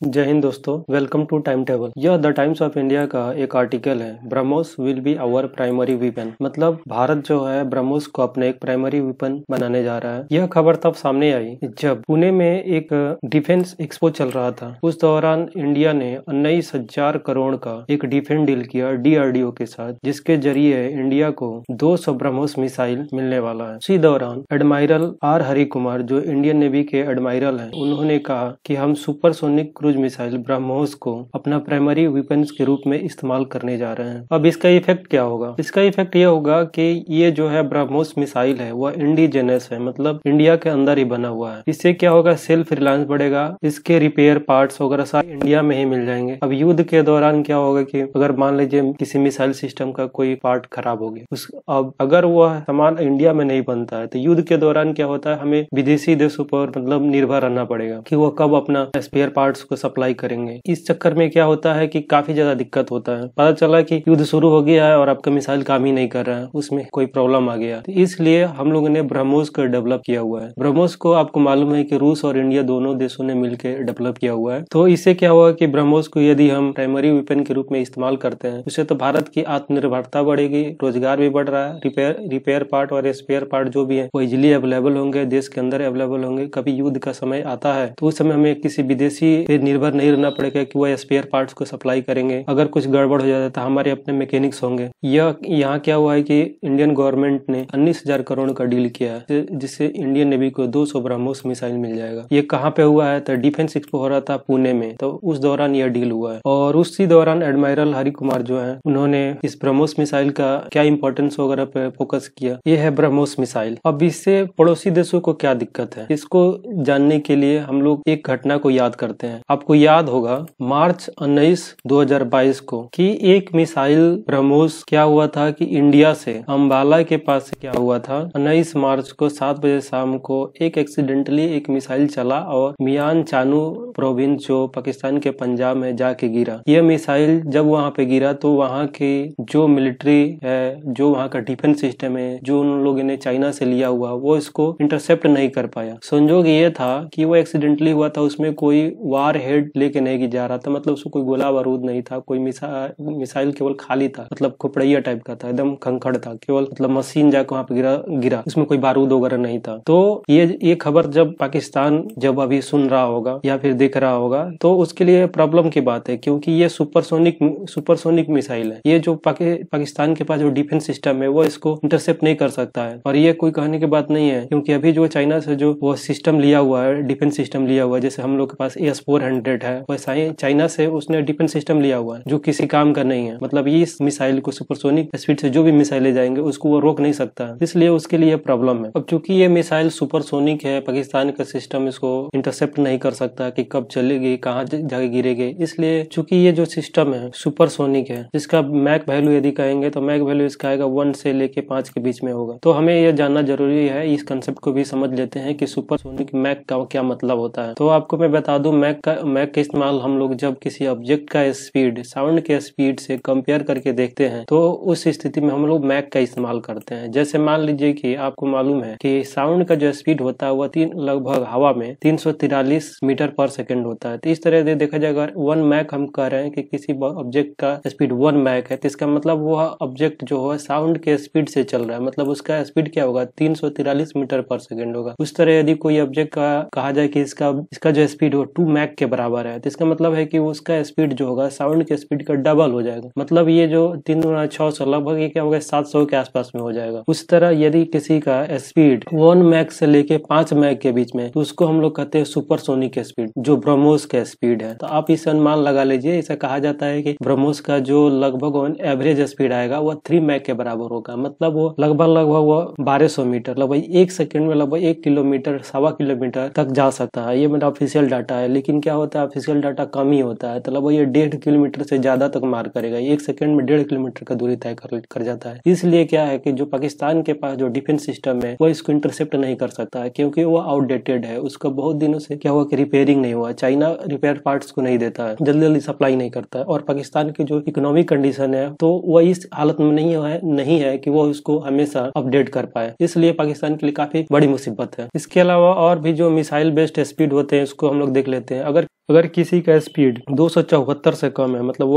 जय हिंद दोस्तों, वेलकम टू टाइम टेबल। यह द टाइम्स ऑफ इंडिया का एक आर्टिकल है। BrahMos will be our primary weapon. मतलब भारत जो है ब्रह्मोस को अपने एक प्राइमरी वेपन बनाने जा रहा है। यह खबर तब सामने आई जब पुणे में एक डिफेंस एक्सपो चल रहा था। उस दौरान इंडिया ने 19,000 करोड़ का एक डिफेंस डील किया DRDO के साथ, जिसके जरिए इंडिया को 200 ब्रह्मोस मिसाइल मिलने वाला है। इसी दौरान एडमायरल R हरि कुमार, जो इंडियन नेवी के एडमायरल हैं, उन्होंने कहा कि हम सुपरसोनिक क्रूज मिसाइल ब्रह्मोस को अपना प्राइमरी वेपन्स के रूप में इस्तेमाल करने जा रहे हैं। अब इसका इफेक्ट क्या होगा? इसका इफेक्ट ये होगा कि ये जो है ब्रह्मोस मिसाइल है वह इंडिजिनस है, मतलब इंडिया के अंदर ही बना हुआ है। इससे क्या होगा? सेल्फ रिलायंस बढ़ेगा। इसके रिपेयर पार्ट्स वगैरह सारे इंडिया में ही मिल जाएंगे। अब युद्ध के दौरान क्या होगा कि अगर मान लीजिए किसी मिसाइल सिस्टम का कोई पार्ट खराब हो गया, अब अगर वह सामान इंडिया में नहीं बनता है तो युद्ध के दौरान क्या होता है, हमें विदेशी देशों पर मतलब निर्भर रहना पड़ेगा कि वह कब अपना स्पेयर पार्ट्स को सप्लाई करेंगे। इस चक्कर में क्या होता है कि काफी ज्यादा दिक्कत होता है। पता चला कि युद्ध शुरू हो गया है और आपका मिसाइल काम ही नहीं कर रहा है, उसमें कोई प्रॉब्लम आ गया। तो इसलिए हम लोगों ने ब्रह्मोस को डेवलप किया हुआ है। ब्रह्मोस को आपको मालूम है कि रूस और इंडिया दोनों देशों ने मिलकर डेवलप किया हुआ है। तो इससे क्या हुआ कि ब्रह्मोस को यदि हम प्राइमरी वेपन के रूप में इस्तेमाल करते हैं, उससे तो भारत की आत्मनिर्भरता बढ़ेगी, रोजगार भी बढ़ रहा है, रिपेयर पार्ट और स्पेयर पार्ट जो भी है वो इजिली अवेलेबल होंगे, देश के अंदर अवेलेबल होंगे। कभी युद्ध का समय आता है तो उस समय हमें किसी विदेशी पे निर्भर नहीं रहना पड़ेगा कि वह स्पेयर पार्ट्स को सप्लाई करेंगे। अगर कुछ गड़बड़ हो जाता है तो हमारे अपने मैकेनिक्स होंगे। यह यहाँ क्या हुआ है कि इंडियन गवर्नमेंट ने 19,000 करोड़ का डील किया है, जिससे इंडियन नेवी को 200 ब्रह्मोस मिसाइल मिल जाएगा। ये कहाँ पे हुआ है? तो डिफेंस एक्सपो हो रहा था पुणे में, तो उस दौरान यह डील हुआ है। और उसी दौरान एडमायरल हरि कुमार जो है, उन्होंने इस ब्रह्मोस मिसाइल का क्या इंपॉर्टेंस वगैरह पे फोकस किया। ये है ब्रह्मोस मिसाइल। अब इससे पड़ोसी देशों को क्या दिक्कत है, इसको जानने के लिए हम लोग एक घटना को याद करते हैं। आपको याद होगा मार्च 19, 2022 को कि एक मिसाइल ब्रह्मोस क्या हुआ था कि इंडिया से अंबाला के पास से क्या हुआ था, 19 मार्च को 7 बजे शाम को एक एक्सीडेंटली एक मिसाइल चला और मियान चानू प्रोविंस जो पाकिस्तान के पंजाब में जाके गिरा। यह मिसाइल जब वहां पे गिरा तो वहां की जो मिलिट्री है, जो वहां का डिफेंस सिस्टम है, जो उन लोगों ने चाइना से लिया हुआ, वो इसको इंटरसेप्ट नहीं कर पाया। संजोग ये था कि वो एक्सीडेंटली हुआ था, उसमें कोई वार हेड लेके नहीं जा रहा था, मतलब उसको कोई गोला बारूद नहीं था, कोई मिसाइल केवल खाली था, मतलब खोपड़िया टाइप का था, एकदम खंखड़ था, केवल मतलब मशीन जाकर वहां पे गिरा, उसमें कोई बारूद वगैरह नहीं था। तो ये खबर जब पाकिस्तान जब अभी सुन रहा होगा या फिर देख रहा होगा तो उसके लिए प्रॉब्लम की बात है, क्योंकि ये सुपरसोनिक मिसाइल है। ये जो पाकिस्तान के पास जो डिफेंस सिस्टम है वो इसको इंटरसेप्ट नहीं कर सकता है। और ये कोई कहने की बात नहीं है, क्योंकि अभी जो चाइना से जो वो सिस्टम लिया हुआ है, डिफेंस सिस्टम लिया हुआ है, जैसे हम लोग के पास AS-400 है, वैसा ही चाइना से उसने डिफेंस सिस्टम लिया हुआ है जो किसी काम का नहीं है। मतलब इस मिसाइल को सुपरसोनिक स्पीड से जो भी मिसाइल ले जाएंगे उसको वो रोक नहीं सकता है, इसलिए उसके लिए प्रॉब्लम है। अब चूंकि ये मिसाइल सुपरसोनिक है, पाकिस्तान का सिस्टम इसको इंटरसेप्ट नहीं कर सकता कि कब चलेगी, कहाँ जाके गिरेगी, इसलिए चूंकि ये जो सिस्टम है सुपरसोनिक है, जिसका मैक वैल्यू यदि कहेंगे तो मैक वैल्यू इसका आएगा 1 से लेके 5 के बीच में होगा। तो हमें यह जानना जरूरी है, इस कंसेप्ट को भी समझ लेते हैं कि सुपरसोनिक मैक का क्या मतलब होता है। तो आपको मैं बता दूं, मैक का इस्तेमाल हम लोग जब किसी ऑब्जेक्ट का स्पीड साउंड के स्पीड से कंपेयर करके देखते हैं तो उस स्थिति में हम लोग मैक का इस्तेमाल करते हैं। जैसे मान लीजिए कि आपको मालूम है कि साउंड का जो स्पीड होता है वह लगभग हवा में 343 मीटर पर सेकंड होता है। तो इस तरह से देखा जाए, अगर 1 मैक हम कह रहे हैं कि किसी ऑब्जेक्ट का स्पीड 1 मैक है, तो इसका मतलब वह ऑब्जेक्ट जो है साउंड के स्पीड से चल रहा है, मतलब उसका स्पीड क्या होगा, 343 मीटर पर सेकंड होगा। उस तरह यदि कोई ऑब्जेक्ट का कहा जाए कि इसका जो स्पीड हो 2 मैक के बराबर है, तो इसका मतलब है कि उसका स्पीड जो होगा साउंड के स्पीड का डबल हो जाएगा। मतलब ये जो 3×600 लगभग ये क्या होगा, 700 के आसपास में हो जाएगा। उस तरह यदि किसी का स्पीड 1 मैक से लेके 5 मैक के बीच में, तो उसको हम लोग कहते हैं सुपरसोनिक स्पीड, जो ब्रह्मोस का स्पीड है। तो आप इसे अनुमान लगा लीजिए, ऐसा कहा जाता है कि ब्रह्मोस का जो लगभग एवरेज स्पीड आएगा वह 3 मैक के बराबर होगा। मतलब वो लगभग वो 1200 मीटर, लगभग 1 सेकंड में लगभग 1 किलोमीटर 1.25 किलोमीटर तक जा सकता है। ये मेरा ऑफिशियल डाटा है, लेकिन क्या होता है ऑफिशियल डाटा कम ही होता है, तो लगभग ये 1.5 किलोमीटर से ज्यादा तक मार करेगा। 1 सेकंड में 1.5 किलोमीटर का दूरी तय कर जाता है। इसलिए क्या है कि जो पाकिस्तान के पास जो डिफेंस सिस्टम है वो इसको इंटरसेप्ट नहीं कर सकता है, क्योंकि वो आउटडेटेड है। उसका बहुत दिनों से क्या हुआ कि रिपेयरिंग नहीं हुआ, चाइना रिपेयर पार्ट्स को नहीं देता है, जल्दी सप्लाई नहीं करता है। और पाकिस्तान की जो इकोनॉमिक कंडीशन है तो वह इस हालत में नहीं है कि वो उसको हमेशा अपडेट कर पाए, इसलिए पाकिस्तान के लिए काफी बड़ी मुसीबत है। इसके अलावा और भी जो मिसाइल बेस्ड स्पीड होते हैं उसको हम लोग देख लेते हैं। अगर अगर किसी का स्पीड 274 से कम है, मतलब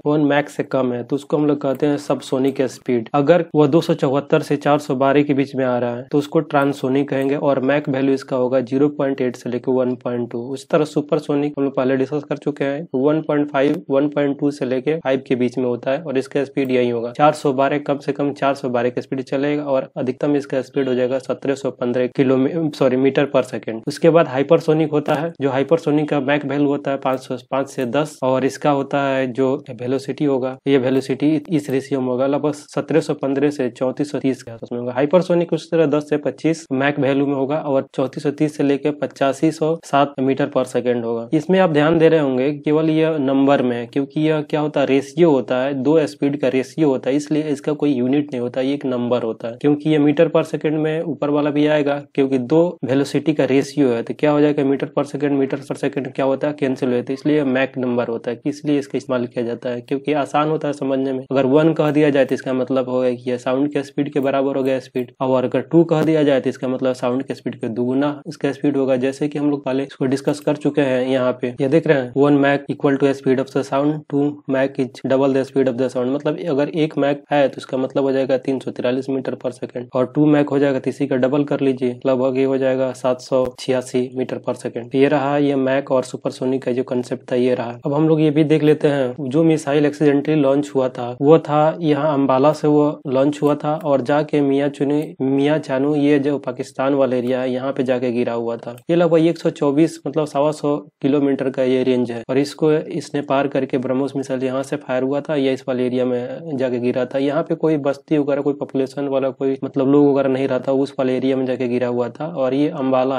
1 मैक से कम है, तो उसको हम लोग कहते हैं सबसोनिक स्पीड। अगर वो 274 से 412 के बीच में आ रहा है तो उसको ट्रांससोनिक कहेंगे, और मैक वैल्यू इसका होगा 0.8 से लेकर 1.2। उस तरह सुपरसोनिक हम लोग पहले डिस्कस कर चुके हैं, 1.5 1.2 से लेके 5 के बीच में होता है और इसका स्पीड यही होगा 412, कम से कम 412 का स्पीड चलेगा और अधिकतम इसका स्पीड हो जाएगा 1715 मीटर पर सेकेंड। उसके बाद हाइपरसोनिक होता है, जो हाइपरसोनिक का मैक वैल्यू होता है 505 से 10, और इसका होता है जो वेलोसिटी होगा, ये वेलोसिटी इस रेशियो में होगा लगभग 1715 से 3430 के आसपास में होगा। हाइपरसोनिक उस तरह 10 से 25 मैक वैल्यू में होगा और 3430 से लेकर 8507 मीटर पर सेकेंड होगा। इसमें आप ध्यान दे रहे होंगे केवल यह नंबर में, क्योंकि यह क्या होता है, रेशियो होता है, दो स्पीड का रेशियो होता है, इसलिए इसका कोई यूनिट नहीं होता, ये एक नंबर होता है। क्योंकि ये मीटर पर सेकेंड में ऊपर वाला भी आएगा, क्योंकि दो वेलोसिटी का रेशियो है तो क्या हो जाएगा, मीटर पर सेकेंड क्या होता है, कैंसिल हो जाता है, इसलिए मैक नंबर होता है, इसलिए इसका इस्तेमाल किया जाता है क्योंकि आसान होता है समझने में। अगर 1 कह दिया जाए तो इसका मतलब होगा कि यह साउंड के स्पीड के बराबर हो गया स्पीड, और अगर 2 कह दिया जाए तो इसका मतलब साउंड के स्पीड के दुगुना इसका स्पीड होगा। जैसे कि हम लोग पहले इसको डिस्कस कर चुके हैं, यहाँ पे ये देख रहे हैं 1 Mach equal to speed of the sound, 2 Mach is double the speed of the sound. मतलब अगर 1 मैक है तो इसका मतलब हो जाएगा 343 मीटर पर सेकेंड, और 2 मैक हो जाएगा तो इसी का डबल कर लीजिए, लगभग ये हो जाएगा 786 मीटर पर सेकेंड। ये रहा ये मैक और सुपरसोनिक का जो कंसेप्ट था ये रहा। अब हम लोग ये भी देख लेते हैं, जो मिसाइल एक्सीडेंटली लॉन्च हुआ था वो था यहाँ अंबाला से वो लॉन्च हुआ था और जाके मियां चानू ये जो पाकिस्तान वाला एरिया है यहाँ पे जाके गिरा हुआ था। ये लगभग 124 मतलब 125 किलोमीटर का ये रेंज है, और इसने पार करके ब्रह्मोस मिसाइल यहाँ से फायर हुआ था, ये इस वाले एरिया में जाके गिरा था। यहाँ पे कोई बस्ती वगैरह, कोई पॉपुलेशन वाला कोई मतलब लोग वगैरह नहीं रहता, उस वाले एरिया में जाके गिरा हुआ था। और ये अम्बाला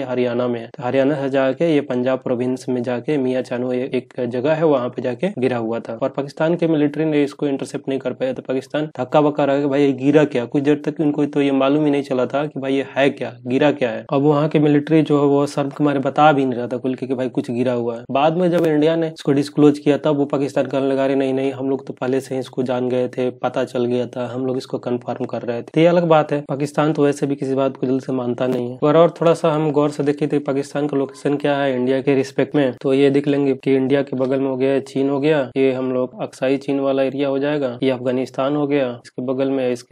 हरियाणा में है, तो हरियाणा से जाके ये पंजाब प्रोविंस में जाके मियां चानू एक जगह है वहाँ पे जाके गिरा हुआ था, और पाकिस्तान के मिलिट्री ने इसको इंटरसेप्ट नहीं कर पाया। तो पाकिस्तान धक्का बक्का रहा कि भाई ये गिरा क्या, कुछ देर तक इनको तो ये मालूम ही नहीं चला था कि भाई ये है क्या, गिरा क्या है। अब वहाँ के मिलिट्री जो है वो शर्म के मारे बता भी नहीं रहा था खुल के कि भाई कुछ गिरा हुआ है। बाद में जब इंडिया ने इसको डिस्क्लोज किया तब वो पाकिस्तान कहने लगा रहे नहीं हम लोग तो पहले से ही इसको जान गए थे, पता चल गया था, हम लोग इसको कंफर्म कर रहे थे। तो ये अलग बात है, पाकिस्तान तो वैसे भी किसी बात को दिल से मानता नहीं है। और थोड़ा सा हम गौर से देखें तो पाकिस्तान का लोकेशन क्या है इंडिया के रिस्पेक्ट में, तो ये देख लेंगे कि इंडिया के बगल में हो गया चीन हो गया, ये हम लोग अक्साई चीन वाला एरिया हो जाएगा, ये अफगानिस्तान हो गया, इसके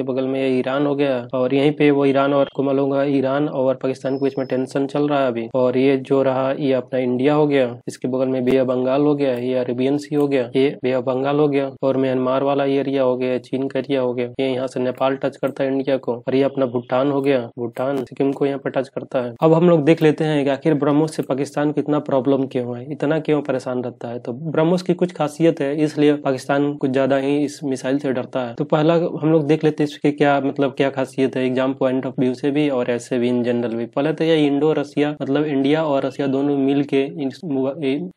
बगल में ये ईरान हो गया, और यहीं पे वो ईरान और को मालूम होगा ईरान और पाकिस्तान के बीच में टेंशन चल रहा है अभी। और ये जो रहा ये अपना इंडिया हो गया, इसके बगल में बे ऑफ बंगाल हो गया, ये अरेबियन सी हो गया, ये बे ऑफ बंगाल हो गया, और म्यांमार वाला एरिया हो गया, चीन का एरिया हो गया, ये यहाँ से नेपाल टच करता है इंडिया को, और ये अपना भूटान हो गया, भूटान सिक्किम को यहाँ पे टच करता है। अब हम लोग देख लेते हैं कि आखिर ब्रह्मोस से पाकिस्तान को इतना प्रॉब्लम क्यों है, इतना क्यों परेशान रहता है। तो ब्रह्मोस की कुछ खासियत है, इसलिए पाकिस्तान कुछ ज्यादा ही इस मिसाइल से डरता है। तो पहला हम लोग देख लेते हैं इसके क्या खासियत है, एग्जाम पॉइंट ऑफ व्यू से भी और ऐसे भी इन जनरल भी। पहले तो ये इंडो रसिया मतलब इंडिया और रसिया दोनों मिल के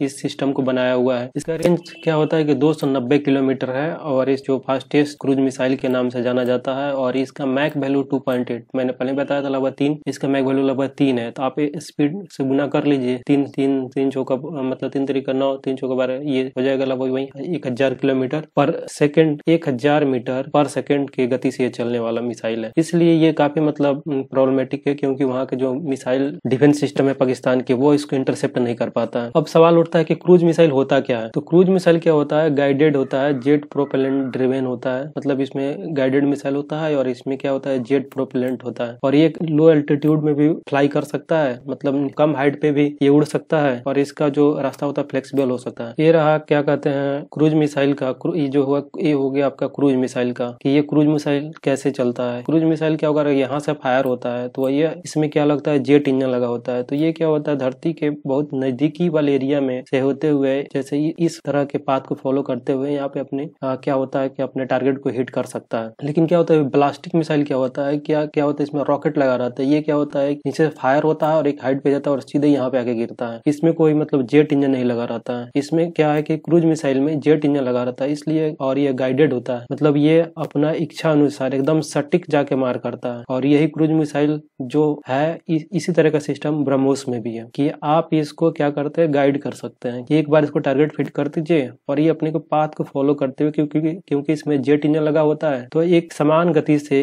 इस सिस्टम को बनाया हुआ है। इसका रेंज क्या होता है कि 290 किलोमीटर है, और इस जो फास्टेस्ट क्रूज मिसाइल के नाम से जाना जाता है, और इसका मैक वैल्यू 2.8 मैंने पहले बताया था लगभग 3, इसका मैक वैल्यू लगभग 3 है। तो आप स्पीड से गुना कर लीजिए, 3 चौका मतलब 3 तरीका 9, 3 चौका 12, ये हो जाएगा लगभग वही 1000 किलोमीटर पर सेकंड, 1000 मीटर पर सेकंड की गति से चलने वाला मिसाइल है। इसलिए ये काफी मतलब प्रॉब्लमेटिक है, क्योंकि वहाँ के जो मिसाइल डिफेंस सिस्टम है पाकिस्तान के वो इसको इंटरसेप्ट नहीं कर पाता है। अब सवाल उठता है कि क्रूज मिसाइल होता क्या है। तो क्रूज मिसाइल क्या होता है, गाइडेड होता है, जेट प्रोपेलेंट ड्रिवेन होता है, मतलब इसमें गाइडेड मिसाइल होता है, और इसमें क्या होता है जेट प्रोपेलेंट होता है, और ये लो एल्टीट्यूड में भी फ्लाई कर सकता है, मतलब कम हाइट पे भी ये उड़ सकता है, और इसका जो रास्ता होता है फ्लेक्सिबल हो सकता है। ये रहा क्या कहते हैं क्रूज मिसाइल का, ये जो हुआ ये हो गया आपका क्रूज मिसाइल का, कि ये क्रूज मिसाइल कैसे चलता है। क्रूज मिसाइल क्या होगा, यहाँ से फायर होता है तो ये इसमें क्या लगता है जेट इंजन लगा होता है, तो ये क्या होता है धरती के बहुत नजदीकी वाले एरिया में से होते हुए जैसे इस तरह के पाथ को फॉलो करते हुए यहाँ पे अपने क्या होता है कि अपने टारगेट को हिट कर सकता है। लेकिन क्या होता है ब्लास्टिक मिसाइल क्या होता है, क्या होता है इसमें रॉकेट लगा रहता है, ये क्या होता है नीचे फायर होता है और एक हाइट पे जाता है और सीधे यहाँ पे आके गिरता है, इसमें कोई मतलब जेट इंजन नहीं लगा रहता है। इसमें क्या है कि क्रूज मिसाइल में जेट इंजन लगा रहता है इसलिए, और ये गाइडेड होता है, मतलब ये अपना इच्छा अनुसार एकदम सटीक जाके मार करता है। और यही क्रूज मिसाइल जो है इसी तरह का सिस्टम ब्रह्मोस में भी है कि आप इसको क्या करते हैं गाइड कर सकते हैं कि एक बार इसको टारगेट फिट कर दीजिए और ये अपने को पाथ को फॉलो करते हुए, क्योंकि इसमें जेट इंजन लगा होता है तो एक समान गति से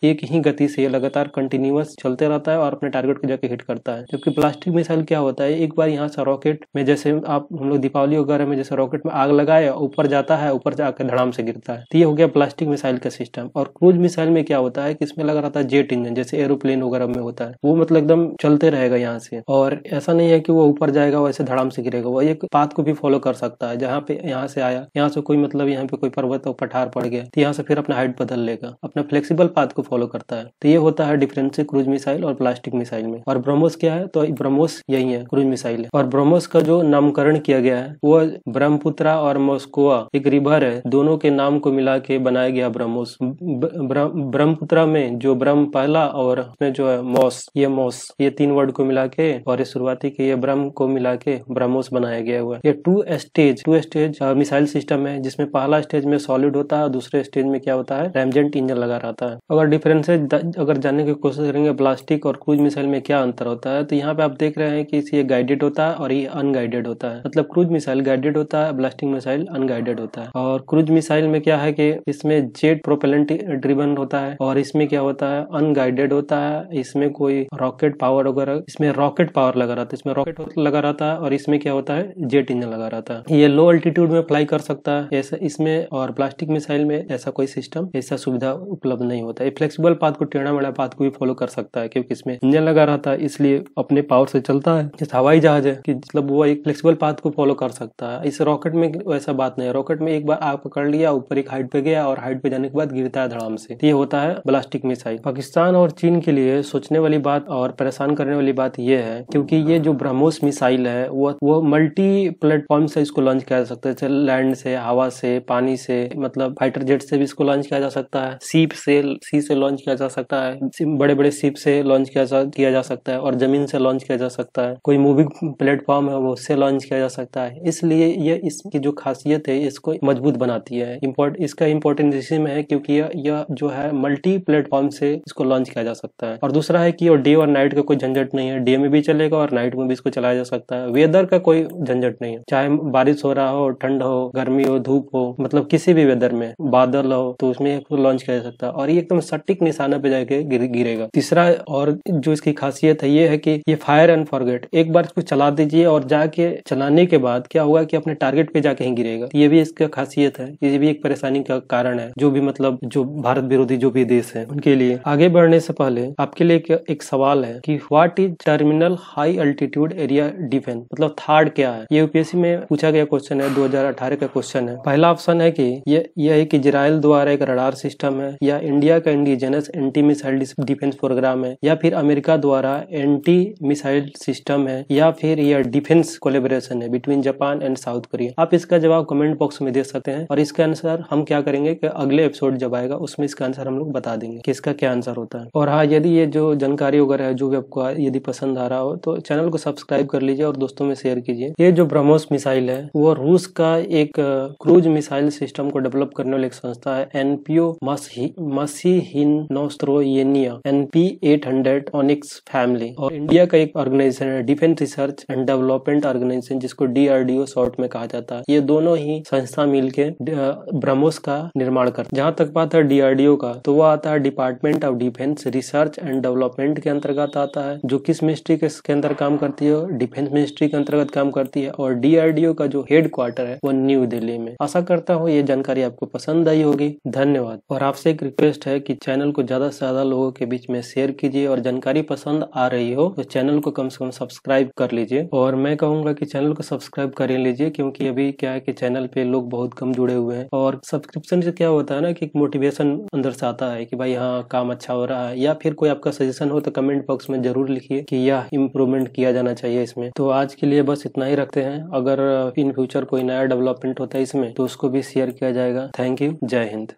एक ही गति से लगातार कंटिन्यूअस चलते रहता है और अपने टारगेट को जाके हिट करता है। जबकि प्लास्टिक मिसाइल क्या होता है, एक बार यहाँ से रॉकेट में जैसे आप हम लोग दीपावली वगैरह में जैसे रॉकेट में आग लगाए, ऊपर जाता है, ऊपर जाकर धड़ाम से गिरता है। तो ये हो गया प्लास्टिक मिसाइल का सिस्टम। और क्रूज मिसाइल में क्या होता है कि इसमें लगा रहता है जेट इंजन, जैसे एरोप्लेन वगैरह में होता है, वो मतलब एकदम चलते रहेगा यहाँ से, और ऐसा नहीं है कि वो ऊपर जाएगा वैसे धड़ाम से गिरेगा, वो एक पाथ को भी फॉलो कर सकता है। जहाँ पे यहाँ से आया, यहाँ से कोई मतलब यहाँ पे कोई पर्वत और पठार पड़ गया तो यहाँ से फिर अपना हाइट बदल लेगा, अपना फ्लेक्सिबल पाथ को फॉलो करता है। तो ये होता है डिफरेंस क्रूज मिसाइल और प्लास्टिक मिसाइल में। और ब्रह्मोस क्या है, तो ब्रह्मोस यही है, क्रूज मिसाइल है। और ब्रह्मोस का जो नामकरण किया गया है वो ब्रह्मपुत्रा और मॉस्कोवा एक रिवर है, दोनों के नाम को मिला के बनाया गया ब्रह्मोस। ब्रह्मपुत्रा में जो ब्रह्म पहला और उसमें जो है मॉस, ये 3 वर्ड को मिला के और इस शुरुआती के ये ब्रह्म को मिला के ब्रह्मोस बनाया गया हुआ है। ये टू स्टेज मिसाइल सिस्टम है, जिसमें पहला स्टेज में सॉलिड होता है और दूसरे स्टेज में क्या होता है, रैमजेट इंजन लगा रहता है। अगर डिफरेंसेस अगर जानने की कोशिश करेंगे प्लास्टिक और क्रूज मिसाइल में क्या अंतर होता है, तो यहाँ पे आप देख रहे हैं कि ये गाइडेड होता है और ये अनगाइडेड होता है। मतलब क्रूज मिसाइल गाइडेड होता है, प्लास्टिक मिसाइल अनगाइडेड होता है। और क्रूज मिसाइल में क्या है कि इसमें जेट प्रोपेलेंट ड्रिवन होता है, और इसमें क्या होता है, अनगाइडेड होता है, इसमें कोई रॉकेट पावर वगैरह, इसमें रॉकेट पावर लगा रहता है, इसमें रॉकेट लगा रहता है, और इसमें क्या होता है, जेट इंजन लगा रहता है। ये लो अल्टीट्यूड में फ्लाई कर सकता है ऐसा इसमें, और प्लास्टिक मिसाइल में ऐसा कोई सिस्टम, ऐसा सुविधा उपलब्ध नहीं होता है। फ्लेक्सिबल पाथ को, टेढ़ा मेढ़ा पाथ को भी फॉलो कर सकता है, क्योंकि इसमें इंजन लगा रहता है, इसलिए अपने पावर से चलता है। जैसे हवाई जहाज है कि मतलब वो एक फ्लेक्सिबल पाथ को फॉलो कर सकता है। इस रॉकेट में वैसा बात नहीं है, रॉकेट में एक बार आग पकड़ लिया, ऊपर एक हाइट पे गया और हाइट पे जाने के बाद गिरता है धड़ाम से। ये होता है प्लास्टिक मिसाइल। पाकिस्तान और चीन के लिए सोचने वाली बात और परेशान करने वाली बात ये है, क्योंकि ये जो ब्रह्मोस मिसाइल है वो मल्टी प्लेटफॉर्म से इसको लॉन्च किया जा सकता है, जैसे लैंड से, हवा से, पानी से, मतलब फाइटर जेट से भी इसको लॉन्च किया जा सकता है, सी से लॉन्च किया जा सकता है, बड़े बड़े शिप से लॉन्च किया जा सकता है, और जमीन से लॉन्च किया जा सकता है। कोई मूविंग प्लेटफॉर्म है वो उससे लॉन्च किया जा सकता है। इसलिए ये इसकी जो खासियत है इसको मजबूत बनाती है। इसका इम्पोर्टेंस इसी में है क्योंकि यह जो है मल्टी प्लेटफॉर्म से इसको लॉन्च किया जा सकता है। और दूसरा है कि डे और नाइट का कोई झंझट नहीं है, डे में भी चलेगा और नाइट में भी इसको चलाया जा सकता है। वेदर का कोई झंझट नहीं है, चाहे बारिश हो रहा हो, ठंड हो, गर्मी हो, धूप हो, मतलब किसी भी वेदर में, बादल हो, तो उसमें लॉन्च किया जा सकता है, और ये एकदम सटीक निशाना पे जाके गिरेगा। तीसरा और जो इसकी खासियत है ये है कि ये फायर एंड फॉरगेट, एक बार इसको चला दीजिए और जाके चलाने के बाद क्या होगा कि अपने टारगेट पे जाके ही गिरेगा। ये भी इसका खासियत है, ये भी एक परेशानी का कारण है, जो भी मतलब जो भारत विरोधी जो भी देश है उनके लिए। आगे बढ़ने से पहले आपके लिए एक सवाल है कि what is terminal high altitude area defence, मतलब थार्ड क्या है। ये यूपीएससी में पूछा गया क्वेश्चन है, 2018 का क्वेश्चन है। पहला ऑप्शन है कि ये है कि इजराइल द्वारा एक रडार सिस्टम है, या इंडिया का indigenous anti missile defence programme है, या फिर अमेरिका द्वारा एंटी मिसाइल सिस्टम है, या फिर यह डिफेंस कोलेबोरेशन है between Japan and south Korea. आप इसका जवाब कमेंट बॉक्स में दे सकते हैं, और इसका आंसर हम क्या करेंगे कि अगले एपिसोड जब आएगा उसमें इसका आंसर हम लोग बता देंगे कि इसका क्या आंसर होता है। और हाँ, यदि ये जो जानकारी वगैरह है जो भी आपको यदि पसंद आ रहा हो तो चैनल को सब्सक्राइब कर लीजिए और दोस्तों में शेयर कीजिए। ये जो ब्रह्मोस मिसाइल है वो रूस का एक क्रूज मिसाइल सिस्टम को डेवलप करने वाली एक संस्था है, NPO Mashinostroyeniya NP800 Onyx family, और इंडिया का एक ऑर्गेनाइजेशन है, defence research and development organisation, जिसको DRDO शॉर्ट में कहा जाता है। ये दोनों ही संस्था मिलके ब्रह्मोस का निर्माण करते। जहाँ तक बात है DRDO का, तो वो आता है department of defence research and development के अंतर्गत आता है, जो किस मिनिस्ट्री के अंदर काम करती है, डिफेंस मिनिस्ट्री के अंतर्गत काम करती है। और DRDO का जो हेड क्वार्टर है वो न्यू दिल्ली में। आशा करता हूँ ये जानकारी आपको पसंद आई होगी। धन्यवाद। और आपसे एक रिक्वेस्ट है कि चैनल को ज्यादा से ज्यादा लोगों के बीच में शेयर कीजिए, और जानकारी पसंद आ रही हो तो चैनल को कम से कम सब्सक्राइब कर लीजिए। और मैं कहूंगा कि चैनल को सब्सक्राइब कर लीजिए, क्योंकि अभी क्या है कि चैनल पे लोग बहुत कम जुड़े हुए हैं, और सब्सक्रिप्शन से क्या होता है ना कि मोटिवेशन अंदर से आता है कि भाई हाँ काम अच्छा हो रहा है। या फिर कोई आपका सजेशन हो तो कमेंट बॉक्स में जरूर लिखिए कि यह इम्प्रूवमेंट किया जाना चाहिए इसमें। तो आज के लिए बस इतना ही रखते हैं। अगर इन फ्यूचर कोई नया डेवलपमेंट होता है इसमें तो उसको भी शेयर किया जाएगा। Thank you. जय हिंद।